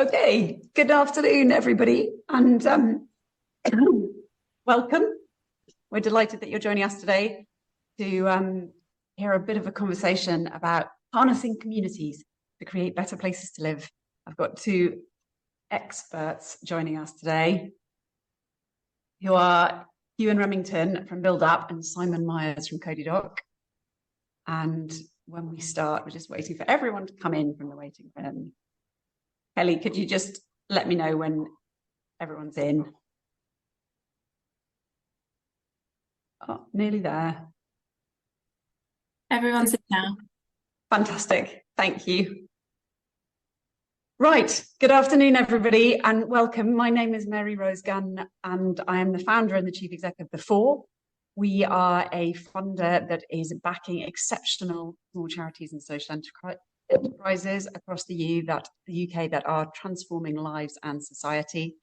Okay, good afternoon, everybody, and welcome. We're delighted that you're joining us today to hear a bit of a conversation about harnessing communities to create better places to live. I've got two experts joining us today who are Huan Rimington from Build Up and Simon Myers from Cody Dock. And when we start, we're just waiting for everyone to come in from the waiting room. Kelly, could you just let me know when everyone's in? Oh, nearly there. Everyone's in now. Fantastic. Thank you. Right. Good afternoon, everybody, and welcome. My name is Mary Rose Gunn, and I am the founder and the chief executive of Fore. We are a funder that is backing exceptional small charities and social enterprises across the UK that are transforming lives and society.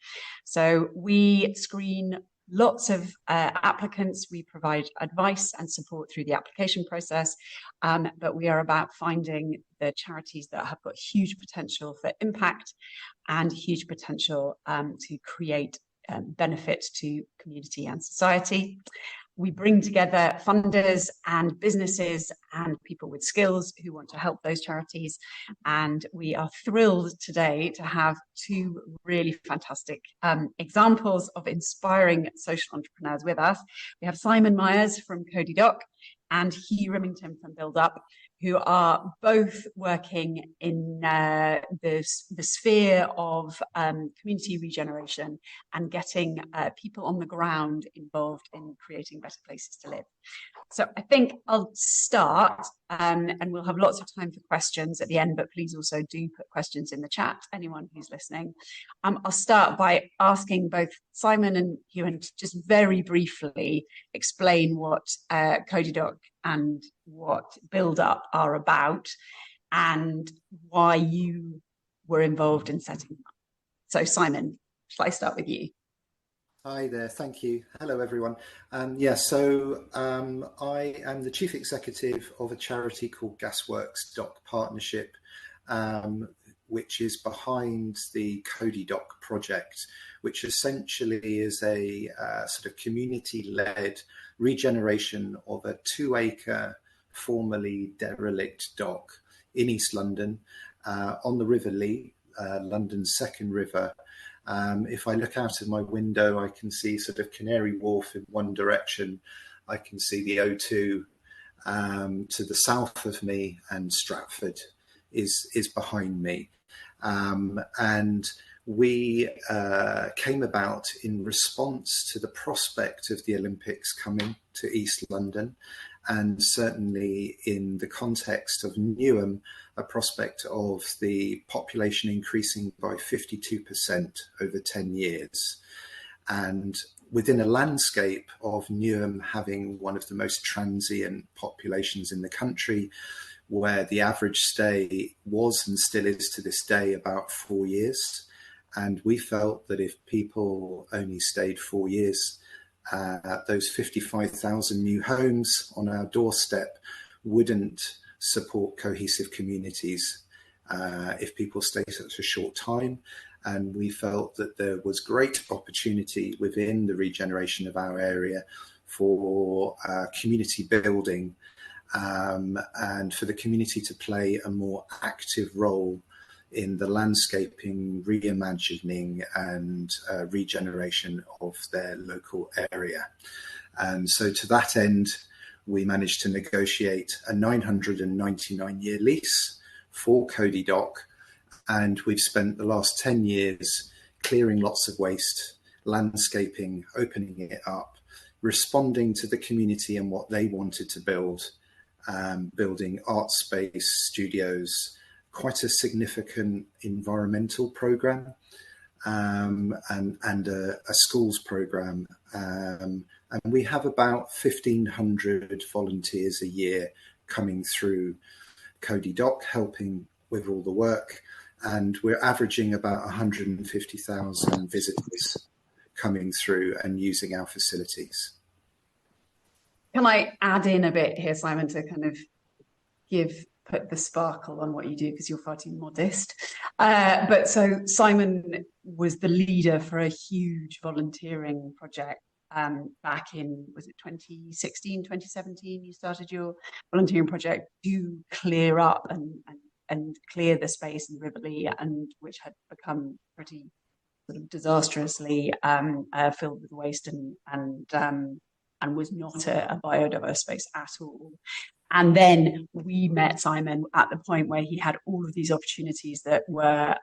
So we screen lots of applicants. We provide advice and support through the application process, but we are about finding the charities that have got huge potential for impact and huge potential to create benefit to community and society. We bring together funders and businesses and people with skills who want to help those charities. And we are thrilled today to have two really fantastic examples of inspiring social entrepreneurs with us. We have Simon Myers from Cody Dock and Huan Rimington from Build Up, who are both working in the sphere of community regeneration and getting people on the ground involved in creating better places to live. So I think I'll start and we'll have lots of time for questions at the end, but please also do put questions in the chat, anyone who's listening. I'll start by asking both Simon and Huan to just very briefly explain what Cody Dock and what Build Up are about and why you were involved in setting them up. So Simon, shall I start with you? Hi there, thank you. Hello everyone. I am the chief executive of a charity called Gasworks Dock Partnership, which is behind the Cody Dock project, which essentially is a sort of community-led regeneration of a 2-acre formerly derelict dock in East London on the River Lee, London's second river. If I look out of my window, I can see sort of Canary Wharf in one direction. I can see the O2 to the south of me, and Stratford is behind me. And we came about in response to the prospect of the Olympics coming to East London, and certainly in the context of Newham, a prospect of the population increasing by 52% over 10 years. And within a landscape of Newham having one of the most transient populations in the country, where the average stay was and still is to this day about 4 years. And we felt that if people only stayed 4 years, those 55,000 new homes on our doorstep wouldn't support cohesive communities if people stay such a short time. And we felt that there was great opportunity within the regeneration of our area for community building and for the community to play a more active role in the landscaping, reimagining and regeneration of their local area. And so to that end, we managed to negotiate a 999-year lease for Cody Dock. And we've spent the last 10 years clearing lots of waste, landscaping, opening it up, responding to the community and what they wanted to build, building art space, studios, quite a significant environmental program, and a schools program. And we have about 1,500 volunteers a year coming through Cody Dock, helping with all the work. And we're averaging about 150,000 visitors coming through and using our facilities. Can I add in a bit here, Simon, to kind of give put the sparkle on what you do because you're far too modest. But so Simon was the leader for a huge volunteering project back in, was it 2016, 2017? You started your volunteering project to clear up and clear the space in Rivoli, and which had become pretty sort of disastrously filled with waste and was not a biodiverse space at all. And then we met Simon at the point where he had all of these opportunities that were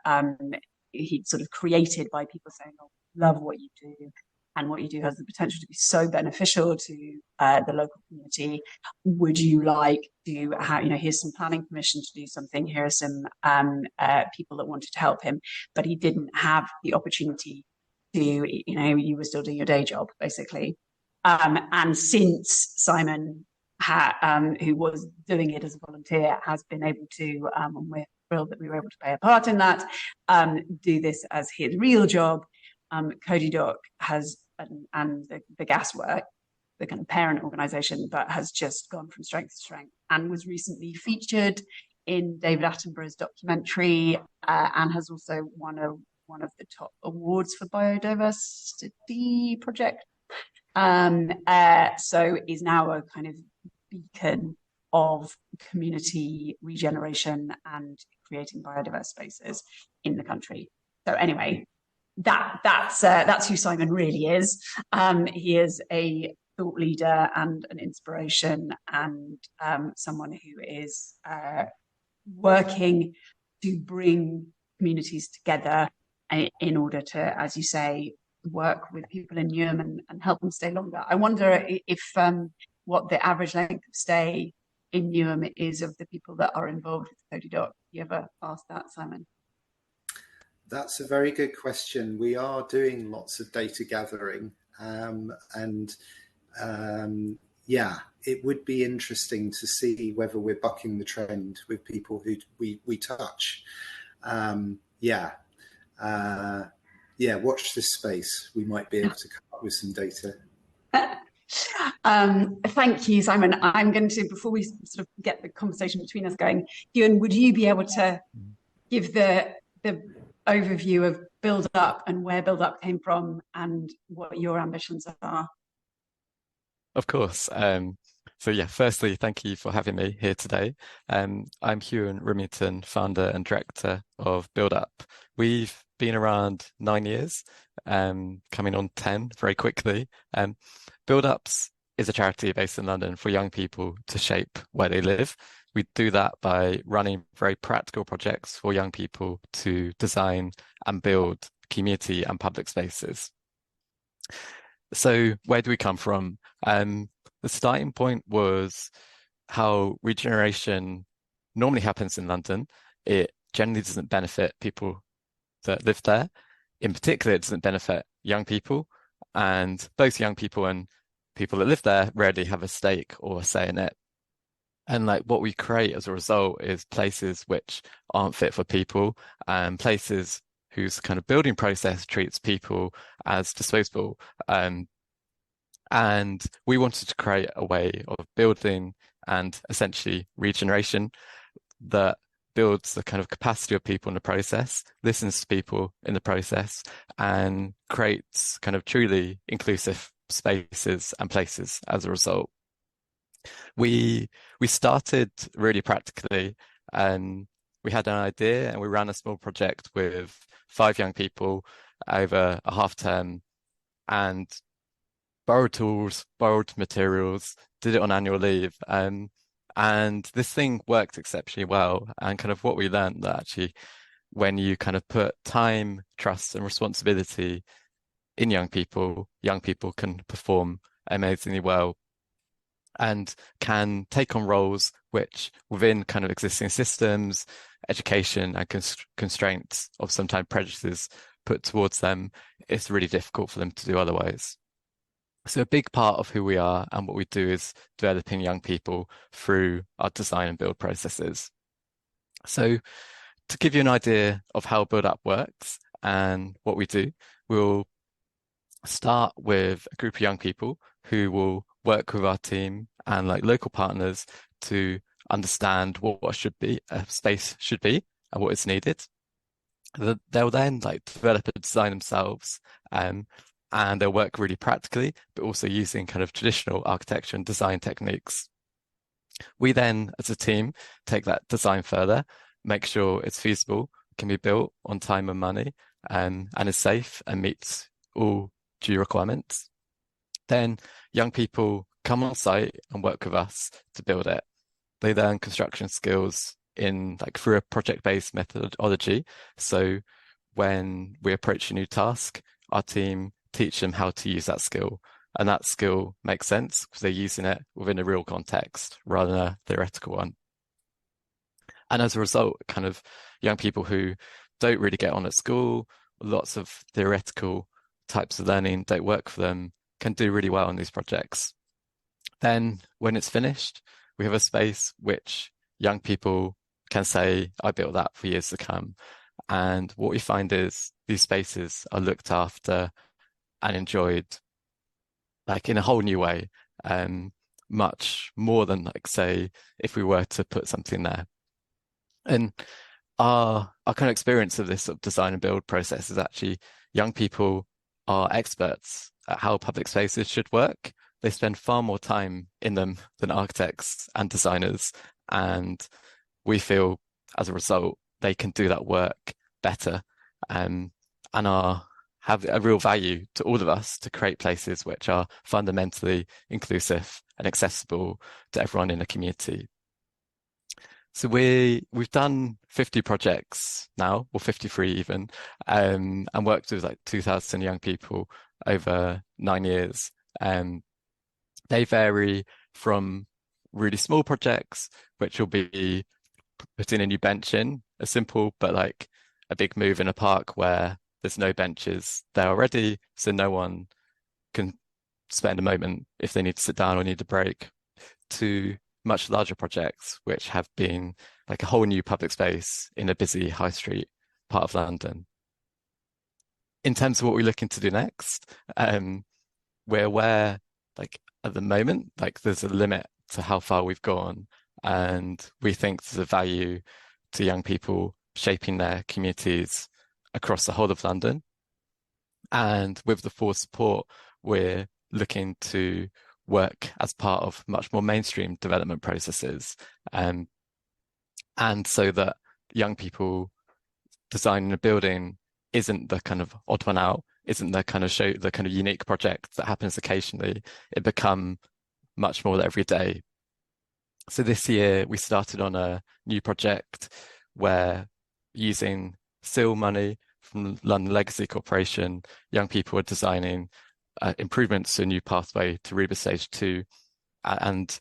he'd sort of created by people saying, "Oh, love what you do, and what you do has the potential to be so beneficial to the local community. Would you like to have, here's some planning permission to do something. Here are some people that wanted to help him, but he didn't have the opportunity to, you were still doing your day job, basically. And since Simon, who was doing it as a volunteer, has been able to, and we're thrilled that we were able to play a part in that, do this as his real job, Cody Dock has, and the Gaswork, the kind of parent organisation, that has just gone from strength to strength, and was recently featured in David Attenborough's documentary, and has also won one of the top awards for biodiversity project. So is now a kind of beacon of community regeneration and creating biodiverse spaces in the country. So anyway, that's who Simon really is. He is a thought leader and an inspiration, and someone who is working to bring communities together in order to, as you say, work with people in Newham and help them stay longer. I wonder if what the average length of stay in Newham is of the people that are involved with Cody Dock. You ever asked that, Simon? That's a very good question. We are doing lots of data gathering, yeah, it would be interesting to see whether we're bucking the trend with people who we touch. Watch this space. We might be able to come up with some data. Thank you, Simon. I'm going to, before we sort of get the conversation between us going, Huan, would you be able to give the overview of Build Up and where Build Up came from and what your ambitions are? Of course. So yeah, firstly, thank you for having me here today. I'm Huan Rimington, founder and director of Build Up. We've been around 9 years, coming on 10 very quickly. Build Ups is a charity based in London for young people to shape where they live. We do that by running very practical projects for young people to design and build community and public spaces. So where do we come from? The starting point was how regeneration normally happens in London. It generally doesn't benefit people that live there. In particular, it doesn't benefit young people, and both young people and people that live there rarely have a stake or a say in it. And like what we create as a result is places which aren't fit for people, and places whose kind of building process treats people as disposable. And we wanted to create a way of building and essentially regeneration that builds the kind of capacity of people in the process, listens to people in the process, and creates kind of truly inclusive spaces and places as a result. We started really practically, and we had an idea and we ran a small project with 5 young people over a half term, and borrowed tools, borrowed materials, did it on annual leave. And this thing worked exceptionally well. And kind of what we learned that actually when you kind of put time, trust and responsibility in young people can perform amazingly well and can take on roles which within kind of existing systems, education and constraints of sometimes prejudices put towards them, it's really difficult for them to do otherwise. So a big part of who we are and what we do is developing young people through our design and build processes. So to give you an idea of how Build Up works and what we do, we'll start with a group of young people who will work with our team and like local partners to understand what should be a space should be and what is needed. They'll then like develop a design themselves, and they'll work really practically, but also using kind of traditional architecture and design techniques. We then, as a team, take that design further, make sure it's feasible, can be built on time and money, and is safe and meets all due requirements. Then young people come on site and work with us to build it. They learn construction skills through a project-based methodology. So when we approach a new task, our team teach them how to use that skill. And that skill makes sense because they're using it within a real context rather than a theoretical one. And as a result, kind of young people who don't really get on at school, lots of theoretical types of learning don't work for them, can do really well on these projects. Then when it's finished, we have a space which young people can say, I built that for years to come. And what we find is these spaces are looked after and enjoyed like in a whole new way, much more than like, say, if we were to put something there. And our kind of experience of this sort of design and build process is actually young people are experts at how public spaces should work. They spend far more time in them than architects and designers. And we feel as a result, they can do that work better, and have a real value to all of us to create places which are fundamentally inclusive and accessible to everyone in the community. So we've done 50 projects now, or 53 even, and worked with like 2,000 young people over 9 years. They vary from really small projects, which will be putting a new bench in, a simple but like a big move in a park where there's no benches there already, so no one can spend a moment if they need to sit down or need a break, to much larger projects, which have been like a whole new public space in a busy high street part of London. In terms of what we're looking to do next, we're aware, like at the moment, like there's a limit to how far we've gone, and we think there's a value to young people shaping their communities across the whole of London. And with the Fore support, we're looking to work as part of much more mainstream development processes. And so that young people designing a building isn't the kind of odd one out, isn't the kind of unique project that happens occasionally. It become much more every day. So this year we started on a new project where, using SIL money from London Legacy Corporation, young people are designing improvements to a new pathway to Reba Stage 2. And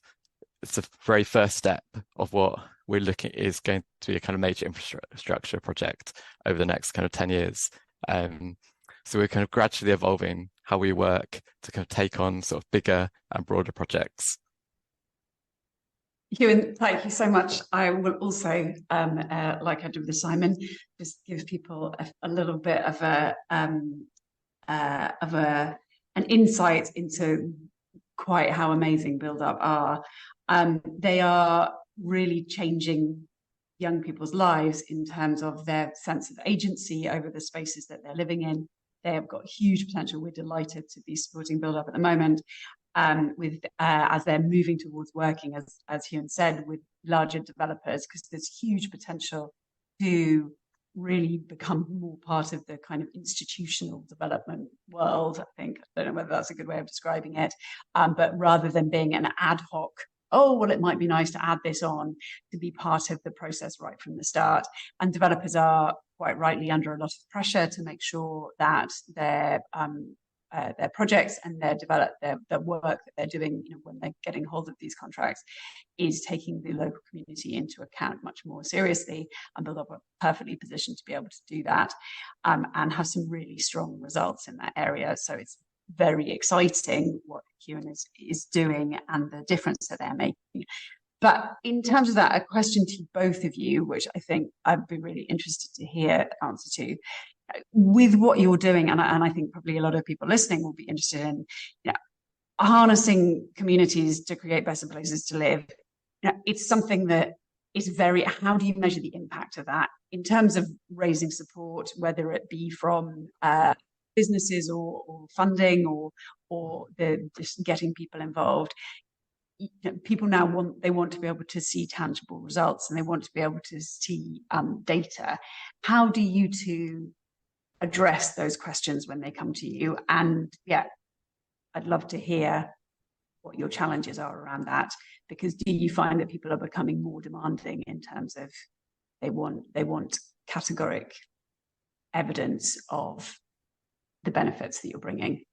it's the very first step of what we're looking is going to be a kind of major infrastructure project over the next kind of 10 years. So we're kind of gradually evolving how we work to kind of take on sort of bigger and broader projects. Huan, thank you so much. I will also, like I did with Simon, just give people a little bit of an insight into quite how amazing Build Up are. They are really changing young people's lives in terms of their sense of agency over the spaces that they're living in. They have got huge potential. We're delighted to be supporting Build Up at the moment. As they're moving towards working, as Huan said, with larger developers, because there's huge potential to really become more part of the kind of institutional development world. I think, I don't know whether that's a good way of describing it, but rather than being an ad hoc, oh, well, it might be nice to add this on, to be part of the process right from the start. And developers are quite rightly under a lot of pressure to make sure that their projects and their work that they're doing, when they're getting hold of these contracts, is taking the local community into account much more seriously, and Build Up are perfectly positioned to be able to do that, and have some really strong results in that area. So it's very exciting what Huan is doing and the difference that they're making. But in terms of that, a question to both of you, which I think I'd be really interested to hear the answer to. With what you're doing, and I think probably a lot of people listening will be interested in, harnessing communities to create better places to live it's something that is how do you measure the impact of that in terms of raising support, whether it be from businesses or funding or just getting people involved. People now want to be able to see tangible results, and they want to be able to see data. How do you two address those questions when they come to you? And yeah, I'd love to hear what your challenges are around that, because do you find that people are becoming more demanding in terms of they want categoric evidence of the benefits that you're bringing?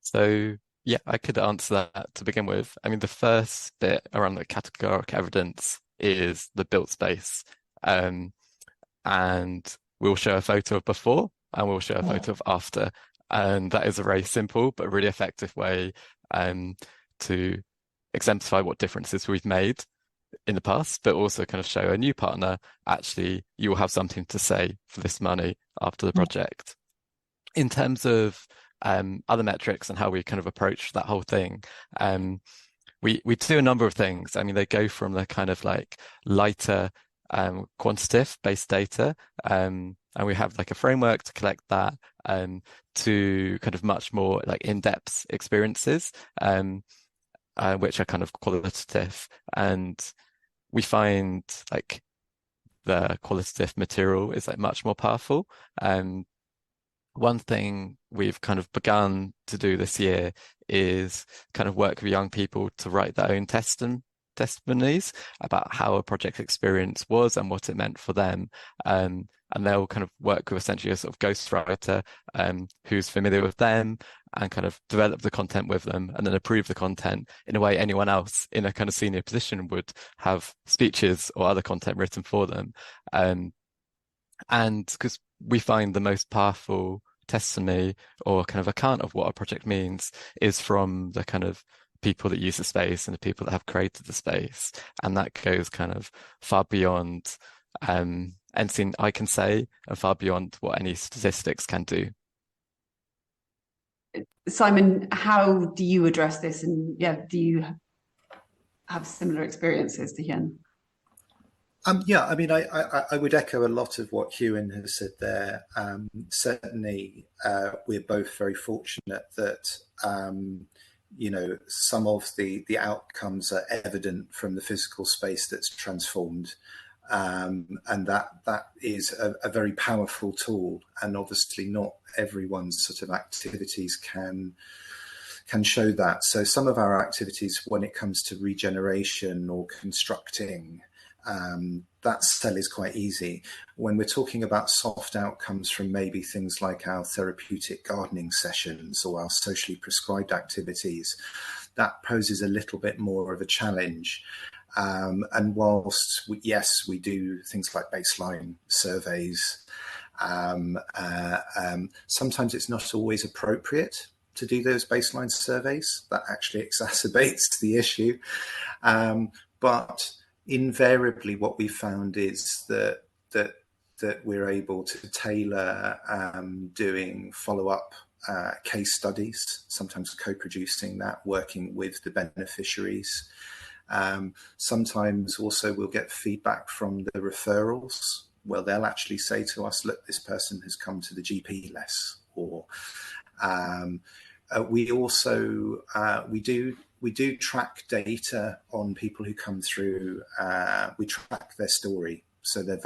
So yeah, I could answer that to begin with. I mean, the first bit around the categoric evidence is the built space. And we'll show a photo of before and we'll show a photo of after. And that is a very simple but really effective way to exemplify what differences we've made in the past, but also kind of show a new partner, actually, you will have something to say for this money after the project. In terms of other metrics and how we kind of approach that whole thing, we do a number of things. I mean, they go from the kind of like lighter quantitative based data, and we have like a framework to collect that, to kind of much more like in-depth experiences, which are kind of qualitative. And we find like the qualitative material is like much more powerful. One thing we've kind of begun to do this year is kind of work with young people to write their own testimonies about how a project experience was and what it meant for them. And they'll kind of work with essentially a sort of ghostwriter who's familiar with them and kind of develop the content with them and then approve the content in a way anyone else in a kind of senior position would have speeches or other content written for them. And because we find the most powerful testimony or kind of account of what a project means is from the kind of people that use the space and the people that have created the space. And that goes kind of far beyond anything I can say and far beyond what any statistics can do. Simon, how do you address this? And yeah, do you have similar experiences to Huan? Yeah, I mean, I would echo a lot of what Huan has said there. Certainly, we're both very fortunate that some of the outcomes are evident from the physical space that's transformed, and that is a very powerful tool. And obviously, not everyone's sort of activities can show that. So some of our activities, when it comes to regeneration or constructing, that sell is quite easy. When we're talking about soft outcomes from maybe things like our therapeutic gardening sessions or our socially prescribed activities, that poses a little bit more of a challenge. And whilst, yes, we do things like baseline surveys, sometimes it's not always appropriate to do those baseline surveys. That actually exacerbates the issue. But invariably, what we found is that we're able to tailor doing follow-up case studies, sometimes co-producing that, working with the beneficiaries. Sometimes also we'll get feedback from the referrals. Well, they'll actually say to us, look, this person has come to the GP less, or we also we do track data on people who come through. We track their story, so their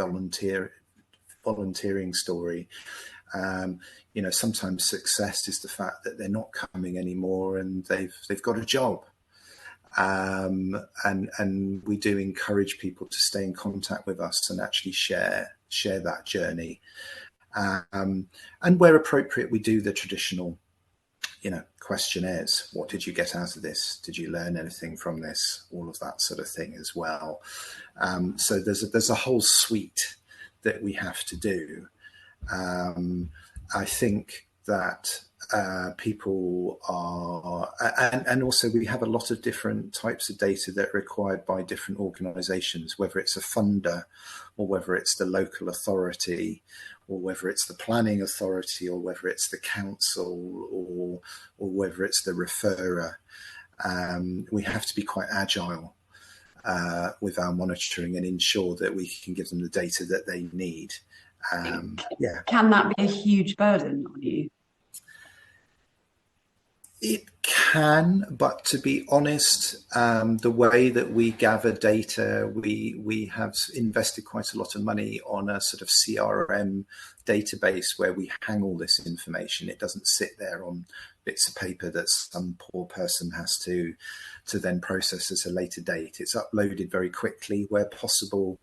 volunteering story. Sometimes success is the fact that they're not coming anymore and they've got a job. And we do encourage people to stay in contact with us and actually share that journey. And where appropriate, we do the traditional questionnaires. What did you get out of this? Did you learn anything from this? All of that sort of thing as well. So there's a whole suite that we have to do. I think that people are, and also we have a lot of different types of data that are required by different organisations, whether it's a funder or whether it's the local authority or whether it's the planning authority or whether it's the council or whether it's the referrer. We have to be quite agile with our monitoring and ensure that we can give them the data that they need. Yeah. Can that be a huge burden on you? It can, but to be honest, the way that we gather data, we have invested quite a lot of money on a sort of CRM database where we hang all this information. It doesn't sit there on bits of paper that some poor person has to then process at a later date. It's uploaded very quickly where possible.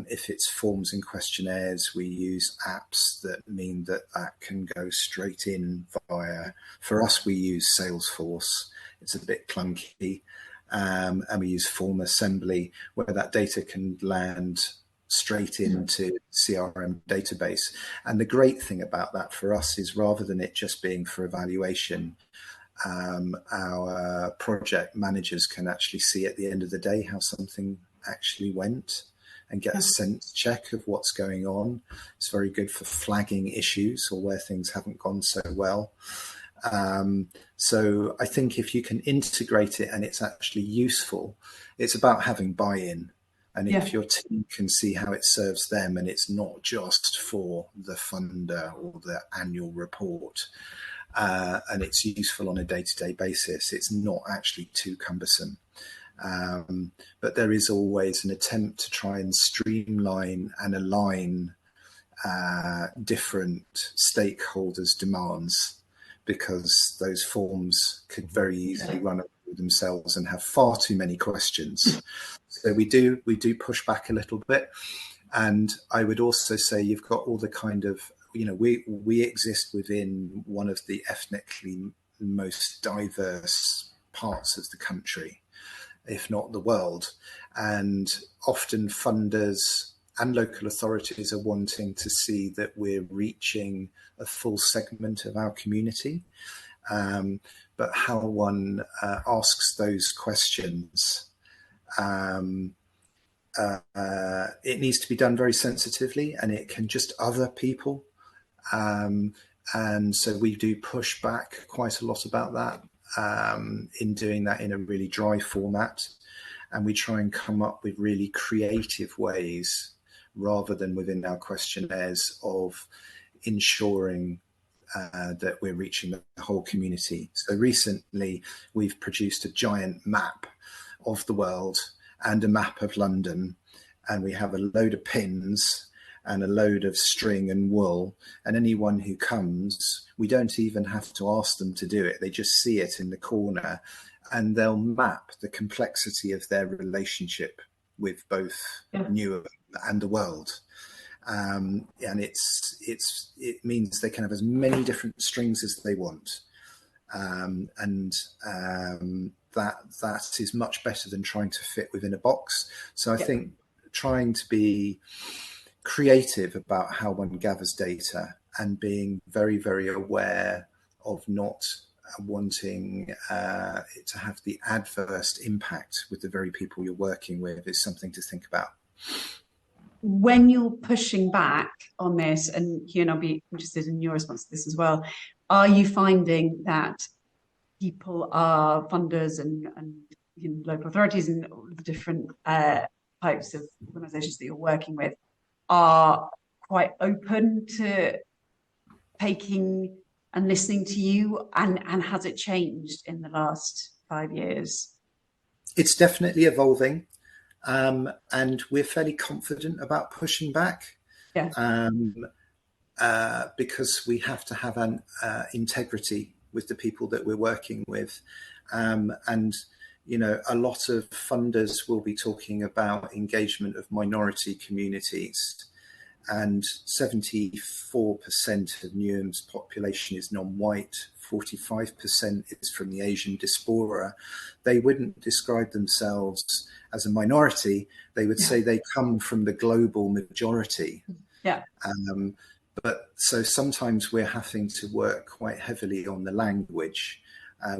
If it's forms and questionnaires, we use apps that mean that can go straight in via, for us, we use Salesforce. It's a bit clunky. And we use form assembly where that data can land straight into CRM database. And the great thing about that for us is rather than it just being for evaluation, our project managers can actually see at the end of the day how something actually went and get a sense check of what's going on. It's very good for flagging issues or where things haven't gone so well. So I think if you can integrate it and it's actually useful, it's about having buy-in. And if your team can see how it serves them and it's not just for the funder or the annual report, and it's useful on a day-to-day basis, it's not actually too cumbersome. But there is always an attempt to try and streamline and align different stakeholders' demands, because those forms could very easily run over themselves and have far too many questions. So we do push back a little bit. And I would also say you've got all the kind of, we exist within one of the ethnically most diverse parts of the country, if not the world. And often funders and local authorities are wanting to see that we're reaching a full segment of our community. But how one asks those questions, it needs to be done very sensitively, and it can just other people. And so we do push back quite a lot about that. In doing that in a really dry format, and we try and come up with really creative ways rather than within our questionnaires of ensuring that we're reaching the whole community. So recently we've produced a giant map of the world and a map of London, and we have a load of pins and a load of string and wool, and anyone who comes, we don't even have to ask them to do it. They just see it in the corner and they'll map the complexity of their relationship with both Newham and the world. And it means they can have as many different strings as they want. That is much better than trying to fit within a box. So I think trying to be creative about how one gathers data and being very, very aware of not wanting it to have the adverse impact with the very people you're working with is something to think about. When you're pushing back on this, and Huan, I'll be interested in your response to this as well, are you finding that people are funders and local authorities and all the different types of organisations that you're working with are quite open to taking and listening to you, and has it changed in the last 5 years? It's definitely evolving, and we're fairly confident about pushing back, because we have to have an integrity with the people that we're working with, and a lot of funders will be talking about engagement of minority communities, and 74% of Newham's population is non-white, 45% is from the Asian diaspora. They wouldn't describe themselves as a minority. They would say they come from the global majority. But so sometimes we're having to work quite heavily on the language.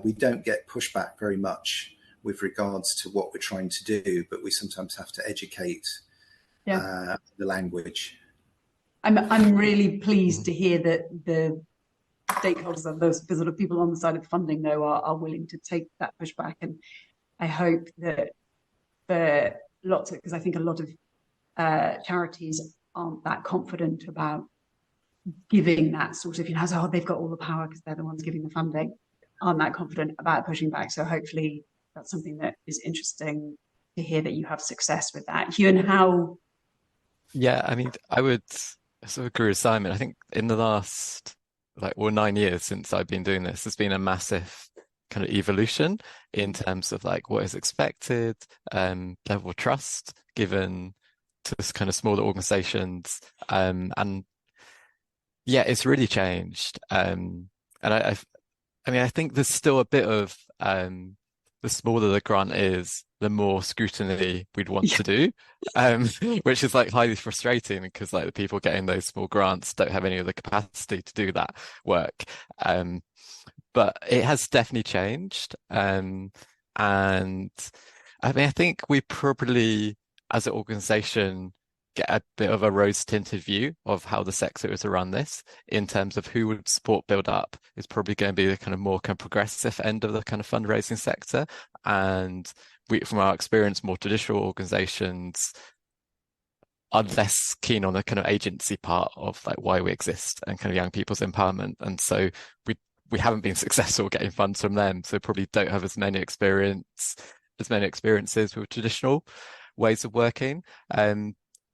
We don't get pushback very much with regards to what we're trying to do, but we sometimes have to educate the language. I'm really pleased to hear that the stakeholders and those sort of people on the side of funding, though, are willing to take that pushback, and I hope that for lots of, because I think a lot of charities aren't that confident about giving that sort of, oh, they've got all the power because they're the ones giving the funding, aren't that confident about pushing back. So hopefully that's something that is interesting to hear, that you have success with that. Huan, how? Yeah, I mean, I would sort of agree with Simon. I think in the last 9 years since I've been doing this, there's been a massive kind of evolution in terms of like what is expected, level of trust given to this kind of smaller organizations, and yeah, it's really changed. And I mean, I think there's still a bit of the smaller the grant is, the more scrutiny we'd want to do, which is like highly frustrating because like the people getting those small grants don't have any of the capacity to do that work. But it has definitely changed. And I mean, I think we probably, as an organization, get a bit of a rose-tinted view of how the sector is around this in terms of who would support build up is probably going to be the kind of more kind of progressive end of the kind of fundraising sector. And we, from our experience, more traditional organizations are less keen on the kind of agency part of like why we exist and kind of young people's empowerment. And so we haven't been successful getting funds from them. So probably don't have as many experiences with traditional ways of working.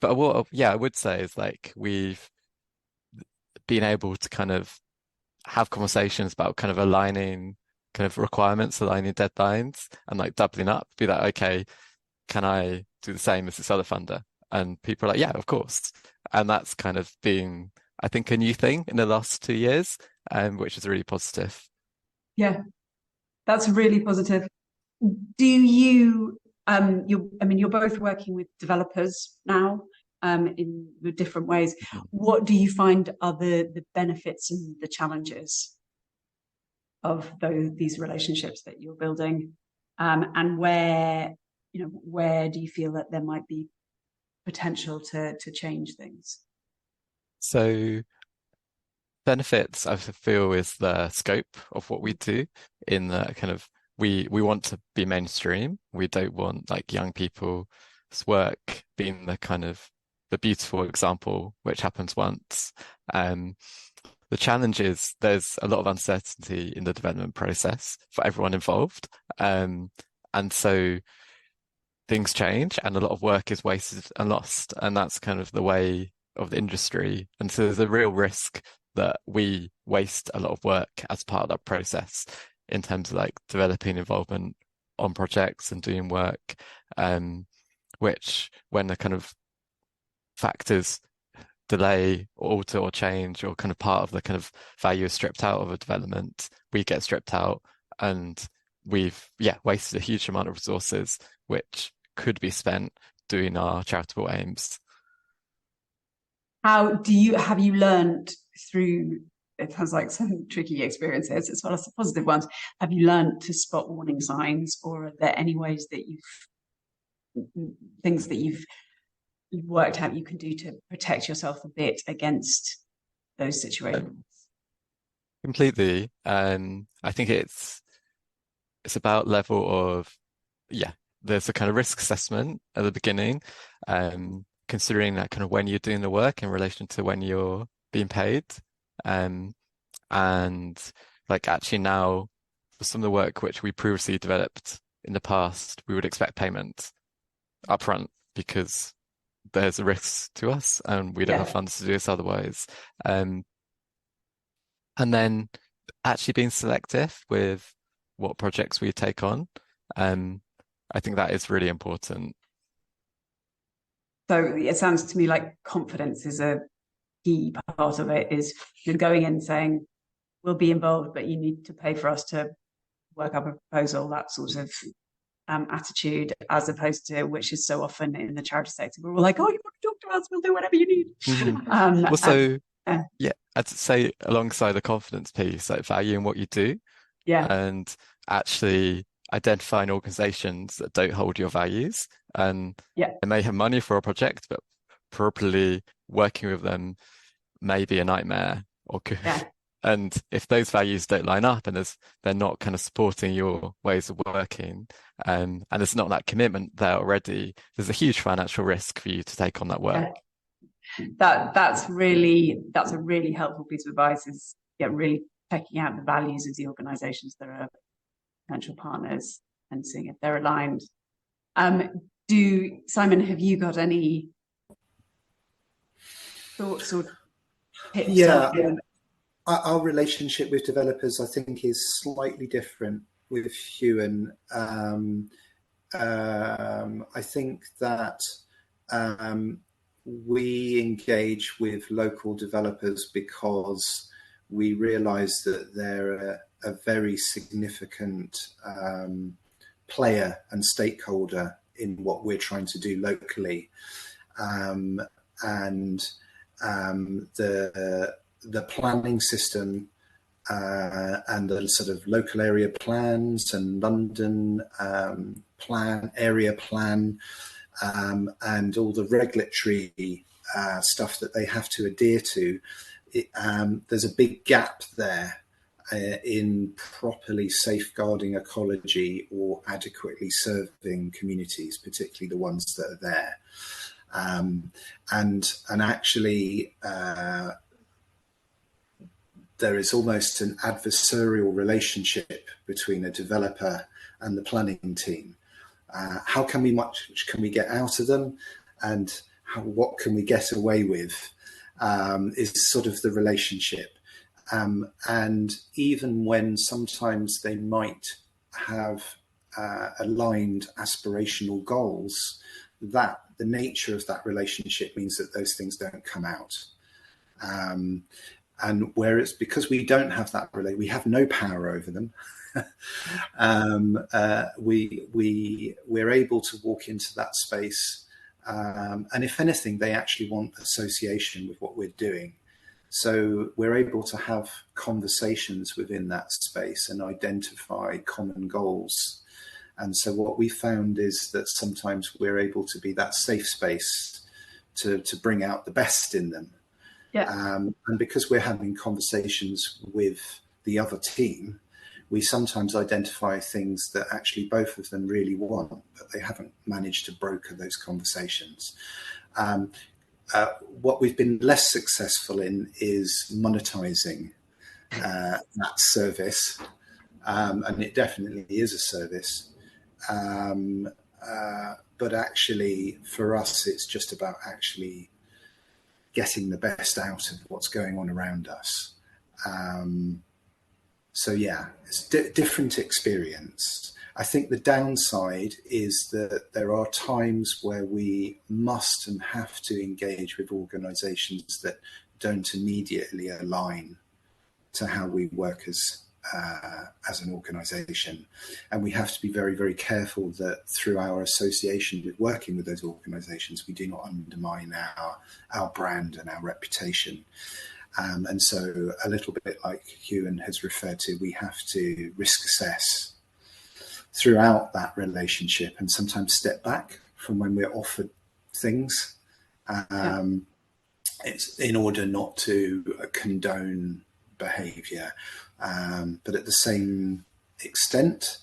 But what, yeah, I would say is like we've been able to kind of have conversations about kind of aligning kind of requirements, aligning deadlines, and like doubling up, be like, okay, can I do the same as this other funder? And people are like, yeah, of course. And that's kind of been, I think, a new thing in the last 2 years, which is really positive. Yeah, that's really positive. Do you, you're both working with developers now, in different ways. What do you find are the benefits and the challenges of these relationships that you're building, and where do you feel that there might be potential to change things? So benefits, I feel, is the scope of what we do in the kind of, we want to be mainstream. We don't want like young people's work being the kind of the beautiful example which happens once. The challenge is there's a lot of uncertainty in the development process for everyone involved. And so things change and a lot of work is wasted and lost. And that's kind of the way of the industry. And so there's a real risk that we waste a lot of work as part of that process in terms of like developing involvement on projects and doing work, which when the kind of factors delay or alter or change or kind of part of the kind of value is stripped out of a development, we get stripped out and we've wasted a huge amount of resources which could be spent doing our charitable aims. Have you learned through, it sounds like some tricky experiences as well as the positive ones, have you learned to spot warning signs, or are there any ways that things that you've worked out you can do to protect yourself a bit against those situations? Completely. I think it's about level of, there's a kind of risk assessment at the beginning, considering that kind of when you're doing the work in relation to when you're being paid. And like actually now, for some of the work which we previously developed in the past, we would expect payment upfront because there's a risk to us and we don't have funds to do this otherwise. And then actually being selective with what projects we take on. I think that is really important. So it sounds to me like confidence is a key part of it, is you're going in saying, we'll be involved, but you need to pay for us to work up a proposal, that sort of attitude, as opposed to, which is so often in the charity sector, we're all like, oh, you want to talk to us, we'll do whatever you need. Mm-hmm. Also, I'd say alongside the confidence piece, like valuing what you do, and actually identifying organizations that don't hold your values, and they may have money for a project, but properly working with them may be a nightmare, or could, And if those values don't line up and they're not kind of supporting your ways of working, and there's not that commitment there already, there's a huge financial risk for you to take on that work. That's a really helpful piece of advice, is really checking out the values of the organizations that are potential partners and seeing if they're aligned. Simon, have you got any thoughts or tips? Yeah, our relationship with developers, I think, is slightly different with Huan. I think that we engage with local developers because we realise that they're a very significant player and stakeholder in what we're trying to do locally, and the planning system and the sort of local area plans and London area plan, and all the regulatory stuff that they have to adhere to. There's a big gap there in properly safeguarding ecology or adequately serving communities, particularly the ones that are there. And actually, there is almost an adversarial relationship between a developer and the planning team. How much can we get out of them, and what can we get away with, is sort of the relationship. And even when sometimes they might have aligned aspirational goals, that the nature of that relationship means that those things don't come out. And whereas, because we don't have that we have no power over them, we're able to walk into that space, and if anything, they actually want association with what we're doing. So we're able to have conversations within that space and identify common goals. And so what we found is that sometimes we're able to be that safe space to bring out the best in them. Yeah. And because we're having conversations with the other team, we sometimes identify things that actually both of them really want, but they haven't managed to broker those conversations. What we've been less successful in is monetizing that service, and it definitely is a service. But actually, for us, it's just about actually getting the best out of what's going on around us. So yeah, it's different experience. I think the downside is that there are times where we must and have to engage with organisations that don't immediately align to how we work as an organisation, and we have to be very, very careful that through our association with working with those organisations, we do not undermine our brand and our reputation. And so, a little bit like Huan has referred to, we have to risk assess throughout that relationship and sometimes step back from when we're offered things. It's in order not to condone behaviour, but at the same extent,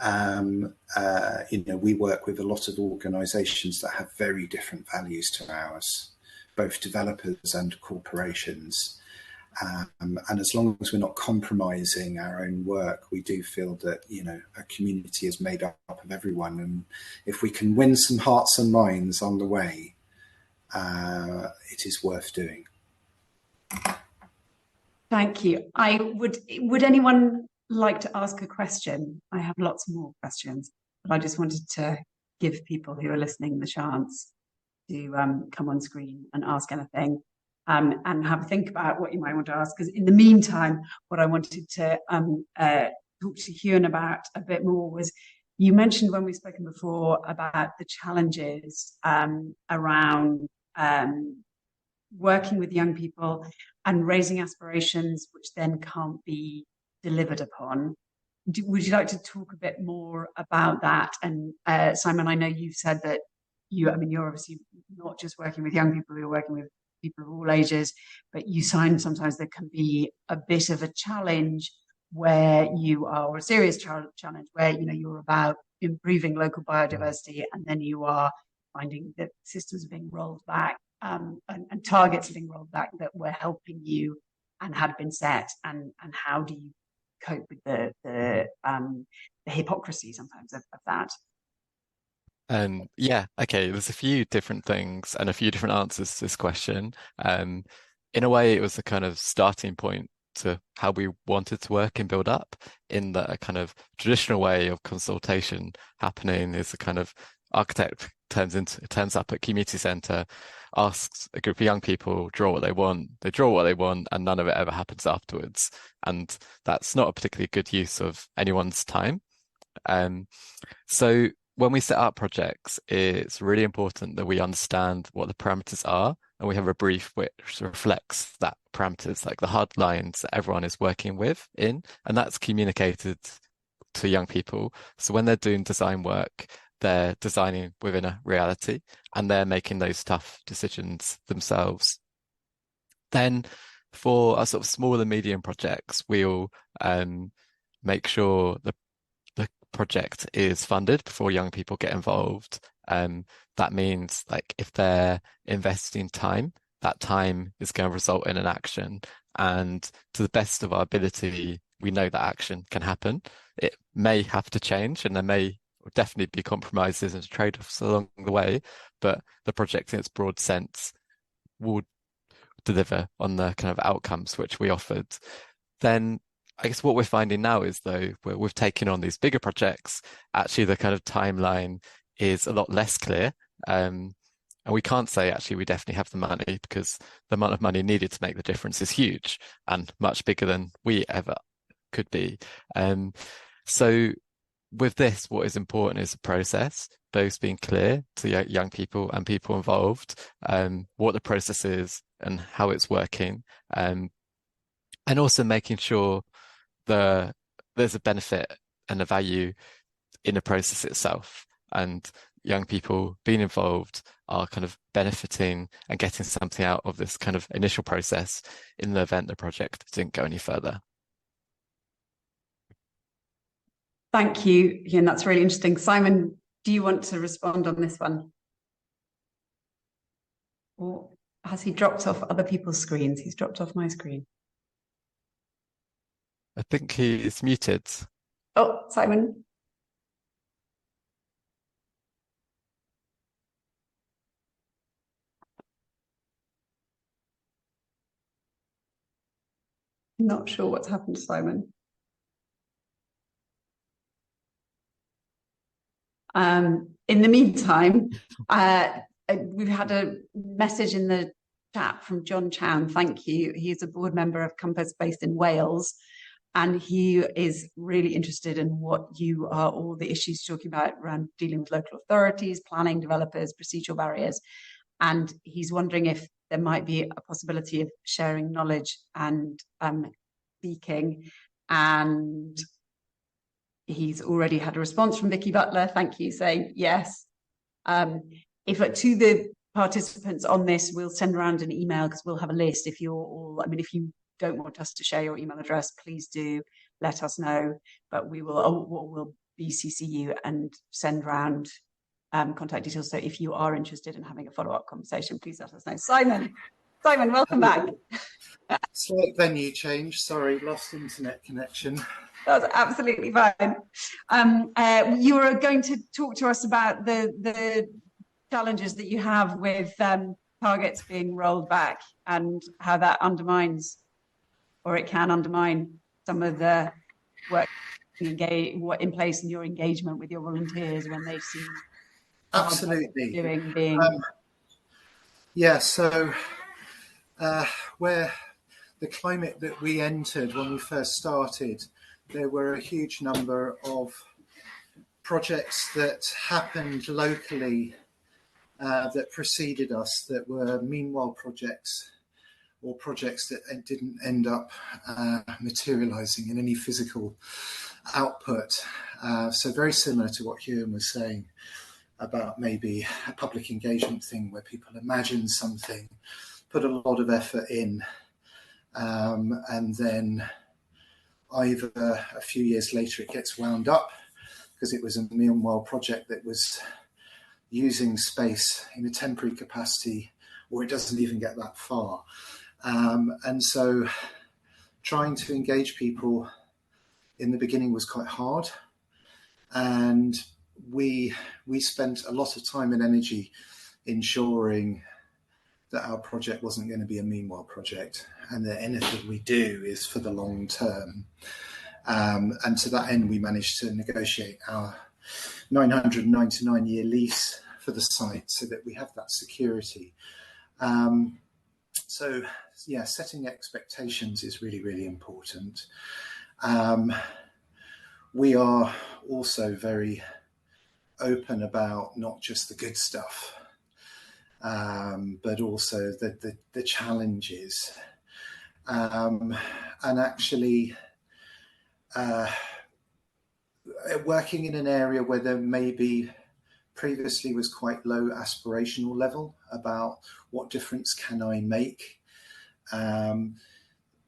we work with a lot of organisations that have very different values to ours, both developers and corporations. And as long as we're not compromising our own work, we do feel that, a community is made up of everyone. And if we can win some hearts and minds on the way, it is worth doing. Thank you. Would anyone like to ask a question? I have lots more questions, but I just wanted to give people who are listening the chance to come on screen and ask anything, and have a think about what you might want to ask. Because in the meantime, what I wanted to talk to Huan about a bit more was, you mentioned when we've spoken before about the challenges around working with young people and raising aspirations which then can't be delivered upon. Would you like to talk a bit more about that? And Simon, I know you've said that you're obviously not just working with young people, you're working with people of all ages, but you find sometimes there can be a bit of a challenge where you are, or a serious challenge where, you know, you're about improving local biodiversity, and then you are finding that systems are being rolled back, and targets are being rolled back that were helping you and had been set, and how do you cope with the hypocrisy sometimes of that? Yeah, okay, there's a few different things and a few different answers to this question. In a way, it was a kind of starting point to how we wanted to work and build up, in that a kind of traditional way of consultation happening is a kind of architect turns up at community centre, asks a group of young people, draw what they want, they draw what they want, and none of it ever happens afterwards. And that's not a particularly good use of anyone's time. So when we set up projects, it's really important that we understand what the parameters are, and we have a brief which reflects that parameters, like the hard lines that everyone is working with and that's communicated to young people. So when they're doing design work, they're designing within a reality, and they're making those tough decisions themselves. Then for our sort of small and medium projects, we'll make sure the project is funded before young people get involved. That means, like, if they're investing time, that time is going to result in an action, and to the best of our ability, we know that action can happen. It may have to change, and there may definitely be compromises and trade-offs along the way, but the project in its broad sense will deliver on the kind of outcomes which we offered. Then I guess what we're finding now is, though, we've taken on these bigger projects, actually the kind of timeline is a lot less clear. And we can't say, actually, we definitely have the money, because the amount of money needed to make the difference is huge and much bigger than we ever could be. So with this, what is important is the process, both being clear to young people and people involved, what the process is and how it's working, and also making sure there's a benefit and a value in the process itself, and young people being involved are kind of benefiting and getting something out of this kind of initial process in the event the project didn't go any further. Thank you, Ian. That's really interesting. Simon, do you want to respond on this one? Or has he dropped off other people's screens? He's dropped off my screen. I think he is muted. Oh, Simon. Not sure what's happened to Simon. In the meantime, we've had a message in the chat from John Chown. Thank you. He's a board member of Compass based in Wales, and he is really interested in what you are, all the issues talking about around dealing with local authorities, planning, developers, procedural barriers. And he's wondering if there might be a possibility of sharing knowledge and speaking. And he's already had a response from Vicky Butler, thank you, saying yes. If to the participants on this, we'll send around an email, because we'll have a list. If you're all, I mean, if you don't want us to share your email address, please do let us know. But we will, we'll BCC you and send around contact details. So if you are interested in having a follow-up conversation, please let us know. Simon, welcome back. Slight venue change. Sorry, lost internet connection. That's absolutely fine. You were going to talk to us about the challenges that you have with targets being rolled back, and how that undermines, or it can undermine, some of the work in place in your engagement with your volunteers when they see absolutely being. Yeah, so where the climate that we entered when we first started, there were a huge number of projects that happened locally that preceded us, that were meanwhile projects, or projects that didn't end up materializing in any physical output. So very similar to what Huan was saying about maybe a public engagement thing where people imagine something put a lot of effort in, and then either a few years later it gets wound up because it was a meanwhile project that was using space in a temporary capacity, or it doesn't even get that far. And so trying to engage people in the beginning was quite hard. And we spent a lot of time and energy ensuring that our project wasn't going to be a meanwhile project, and that anything we do is for the long term. And to that end, we managed to negotiate our 999-year lease for the site so that we have that security. So yeah, setting expectations is really, really important. We are also very open about not just the good stuff, but also the challenges. And actually working in an area where there maybe previously was quite low aspirational level about what difference can I make.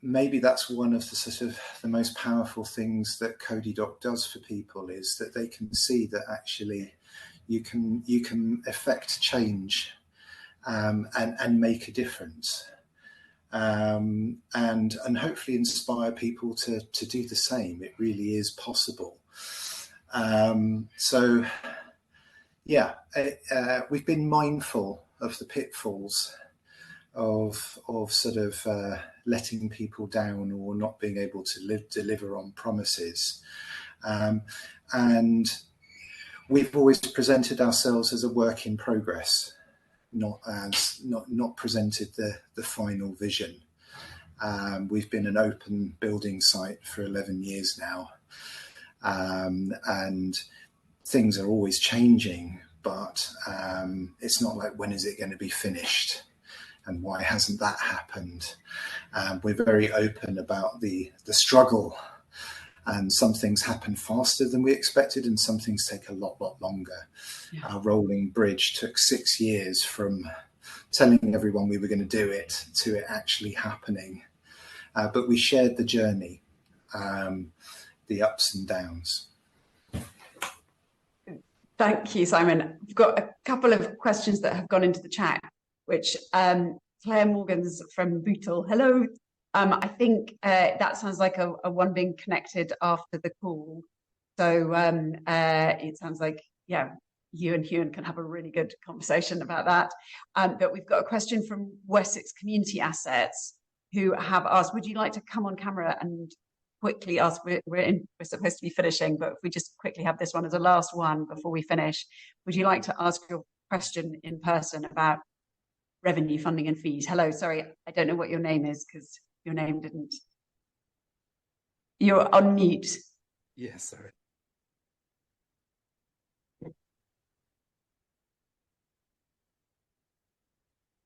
Maybe that's one of the sort of the most powerful things that Cody Dock does for people, is that they can see that actually you can affect change and make a difference, and hopefully inspire people to do the same. It really is possible. So yeah, we've been mindful of the pitfalls of sort of letting people down or not being able to deliver on promises, and we've always presented ourselves as a work in progress, not presented the final vision. We've been an open building site for 11 years now, and things are always changing, but it's not like, when is it going to be finished and why hasn't that happened? We're very open about the struggle, and some things happen faster than we expected and some things take a lot longer. Yeah. Our rolling bridge took 6 years from telling everyone we were going to do it to it actually happening. But we shared the journey, the ups and downs. Thank you, Simon. I've got a couple of questions that have gone into the chat, which Claire Morgan's from Bootle. Hello. I think that sounds like a one being connected after the call. So it sounds like, yeah, you and Huan can have a really good conversation about that. But we've got a question from Wessex Community Assets, who have asked, would you like to come on camera and quickly ask, we're supposed to be finishing, but if we just quickly have this one as a last one before we finish, would you like to ask your question in person about revenue, funding and fees? Hello, sorry, I don't know what your name is because your name didn't. You're on mute. Yeah, sorry.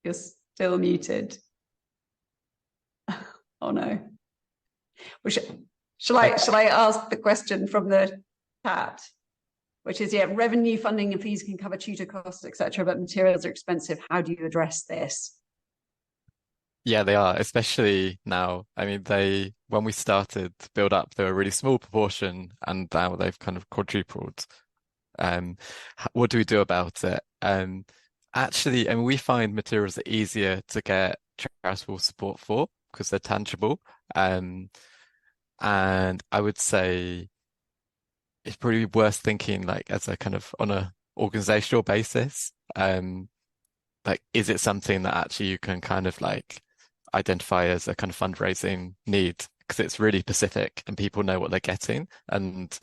You're still muted. Oh no. Well, shall I ask the question from the chat, which is, yeah, revenue, funding and fees can cover tutor costs, etc., but materials are expensive. How do you address this? Yeah, they are, especially now. I mean, when we started to build up, they were a really small proportion, and now they've kind of quadrupled. What do we do about it? Actually, I mean, we find materials are easier to get charitable support for because they're tangible. And I would say it's probably worth thinking like as a kind of on a organizational basis. Like, is it something that actually you can kind of like identify as a kind of fundraising need? Because it's really specific and people know what they're getting. And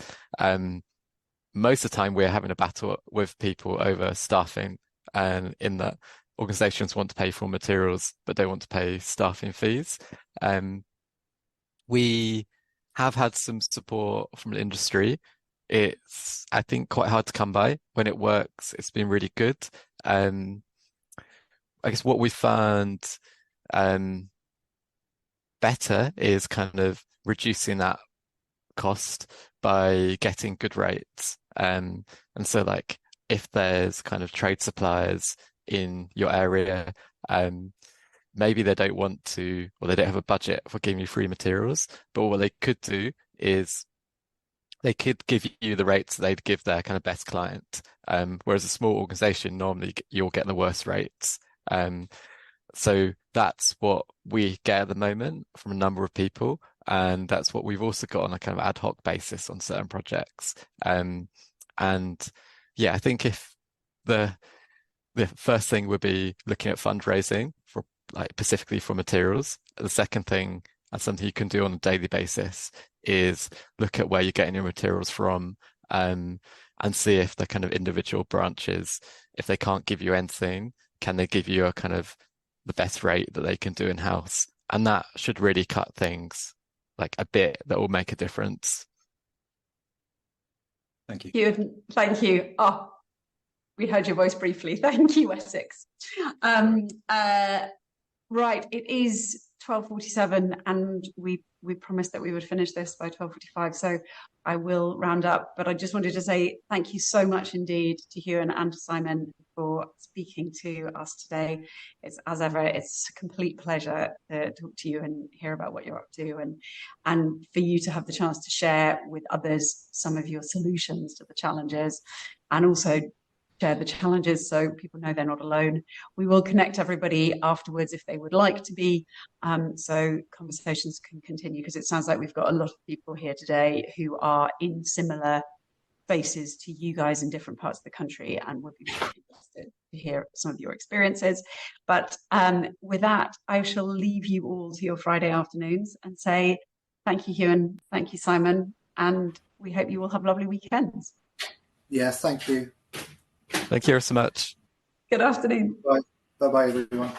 most of the time we're having a battle with people over staffing, and in that organizations want to pay for materials but don't want to pay staffing fees. We have had some support from the industry. It's, I think, quite hard to come by. When it works, it's been really good. I guess what we found better is kind of reducing that cost by getting good rates. And so like if there's kind of trade suppliers in your area, maybe they don't want to, or they don't have a budget for giving you free materials, but what they could do is they could give you the rates they'd give their kind of best client. Whereas a small organization, normally you'll get the worst rates. So that's what we get at the moment from a number of people. And that's what we've also got on a kind of ad hoc basis on certain projects. And yeah, I think if the first thing would be looking at fundraising for like specifically for materials. The second thing, and something you can do on a daily basis, is look at where you're getting your materials from, and see if the kind of individual branches, if they can't give you anything, can they give you a kind of the best rate that they can do in-house? And that should really cut things like a bit, that will make a difference. Thank you. Thank you. Oh, we heard your voice briefly. Thank you, Essex. Right, it is 12:47, and we promised that we would finish this by 12:45, so I will round up. But I just wanted to say thank you so much indeed to Huan and to Simon for speaking to us today. It's, as ever, it's a complete pleasure to talk to you and hear about what you're up to, and for you to have the chance to share with others some of your solutions to the challenges, and also share the challenges so people know they're not alone. We will connect everybody afterwards if they would like to be, so conversations can continue, because it sounds like we've got a lot of people here today who are in similar spaces to you guys in different parts of the country, and would be really interested to hear some of your experiences. But with that, I shall leave you all to your Friday afternoons and say thank you, Huan, thank you, Simon, and we hope you all have lovely weekends. Yeah, thank you. Thank you so much. Good afternoon. Bye. Bye-bye, everyone.